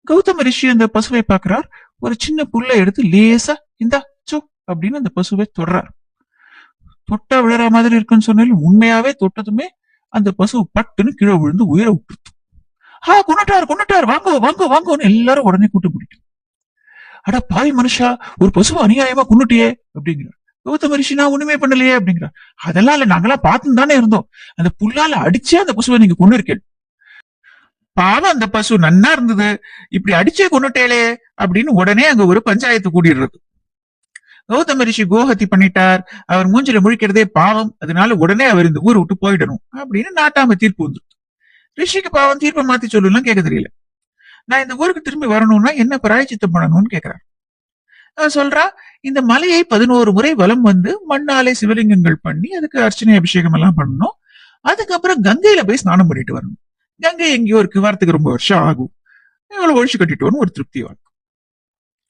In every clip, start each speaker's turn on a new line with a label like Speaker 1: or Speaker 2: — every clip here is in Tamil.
Speaker 1: கௌதம ரிஷி அந்த பசுவை பார்க்கிறார். ஒரு சின்ன புல்லை எடுத்து லேசா இந்தா சு அப்படின்னு அந்த பசுவை தொடுறார். தொட்டா விழற மாதிரி இருக்குன்னு சொன்னாலும் உண்மையாவே தொட்டதுமே அந்த பசு பட்டுன்னு கீழே விழுந்து உயிரை விட்டுருத்து. கொண்டுட்டார் வாங்கோ வாங்கோ வாங்கோன்னு எல்லாரும் உடனே கூட்டு பிடிக்கும். அட பாவி மனுஷா, ஒரு பசுவை அநியாயமா கொண்டுட்டியே அப்படிங்கிறார். கௌதம ரிஷி நான் ஒண்ணுமே பண்ணலையே அப்படிங்கிறார். அதெல்லாம் இல்ல, நாங்கெல்லாம் பார்த்துன்னு தானே இருந்தோம். அந்த புல்லால அடிச்சே அந்த பசுவை நீங்க கொண்டு இருக்கேன். பாவம் அந்த பசு நன்னா இருந்தது, இப்படி அடிச்சே கொண்டுட்டேலே அப்படின்னு உடனே அங்க ஒரு பஞ்சாயத்து கூடிடுறது. கௌதம ரிஷி கோஹத்தி பண்ணிட்டார், அவர் மூஞ்சில முழிக்கிறதே பாவம், அதனால உடனே அவர் இந்த ஊரை விட்டு போயிடணும் அப்படின்னு நாட்டாம தீர்ப்பு வந்துருக்கு. ரிஷிக்கு பாவம் தீர்ப்பை மாத்தி சொல்லலாம் கேட்க தெரியல. நான் இந்த ஊருக்கு திரும்பி வரணும்னா என்ன பிராயச்சித்தம் பண்ணணும்னு கேட்கிறார். அவன் சொல்றா, இந்த மலையை 11 முறை வலம் வந்து மண்ணாலே சிவலிங்கங்கள் பண்ணி அதுக்கு அர்ச்சனை அபிஷேகம் எல்லாம் பண்ணணும். அதுக்கப்புறம் கங்கையில போய் ஸ்நானம் பண்ணிட்டு வரணும். கங்கை எங்கேயோ இருக்கு, வரத்துக்கு ரொம்ப வருஷம் ஆகும், இவ்வளவு ஒழிச்சு கட்டிட்டோன்னு ஒரு திருப்தி வரும்.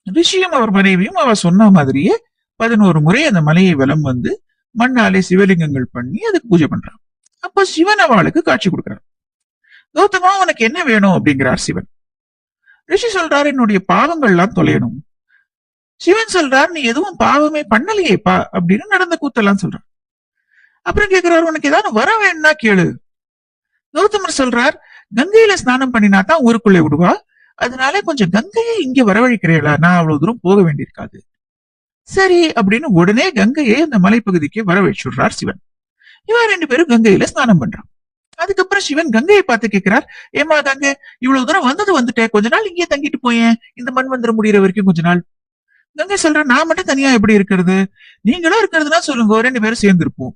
Speaker 1: ரிஷியும் அவர் மனைவியும் அவ சொன்ன மாதிரியே 11 முறை அந்த மலையை வலம் வந்து மண்ணாலே சிவலிங்கங்கள் பண்ணி அதுக்கு பூஜை பண்றான். அப்ப சிவன் அவளுக்கு காட்சி கொடுக்கிறார். கௌதமா, உனக்கு என்ன வேணும் அப்படிங்கிறார் சிவன். ரிஷி சொல்றாரு, என்னுடைய பாவங்கள் எல்லாம் தொலையணும். சிவன் சொல்றார், நீ எதுவும் பாவமே பண்ணலையேப்பா அப்படின்னு நடந்த கூத்தெல்லாம் சொல்றார். அப்புறம் கேட்கிறாரு, உனக்கு ஏதாவது வர வேணும்னா கேளு. கௌதமர் சொல்றார், கங்கையில ஸ்நானம் பண்ணினா தான் ஊருக்குள்ளே விடுவா, அதனால கொஞ்சம் கங்கையை இங்க வரவழைக்கிறீங்களா, நான் அவ்வளவு தூரம் போக வேண்டியிருக்காது. சரி அப்படின்னு உடனே கங்கையை அந்த மலைப்பகுதிக்கு வரவழைச்சுடுறார் சிவன். இவன் 2 பேரும் கங்கையில ஸ்நானம் பண்றான். அதுக்கப்புறம் சிவன் கங்கையை பார்த்து கேட்கிறார், ஏமா கங்கை, இவ்வளவு தூரம் வந்துட்டேன், கொஞ்ச நாள் இங்கேயே தங்கிட்டு போயேன், இந்த மண்வந்திரம் முடிகிற வரைக்கும் கொஞ்ச நாள். கங்கை சொல்ற, நான் மட்டும் தனியா எப்படி இருக்கிறது, நீங்களும் இருக்கிறதுனா சொல்லுங்க, 2 பேரும் சேர்ந்து இருப்போம்.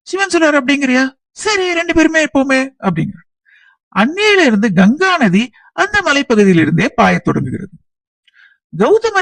Speaker 1: சிவன் சொல்றாரு, அப்படிங்கிறியா, சரி 2 பேருமே இருப்போமே அப்படிங்கிற. அன்னையில இருந்து கங்கா நதி அந்த மலைப்பகுதியிலிருந்தே பாய தொடங்குகிறது. கௌதமர்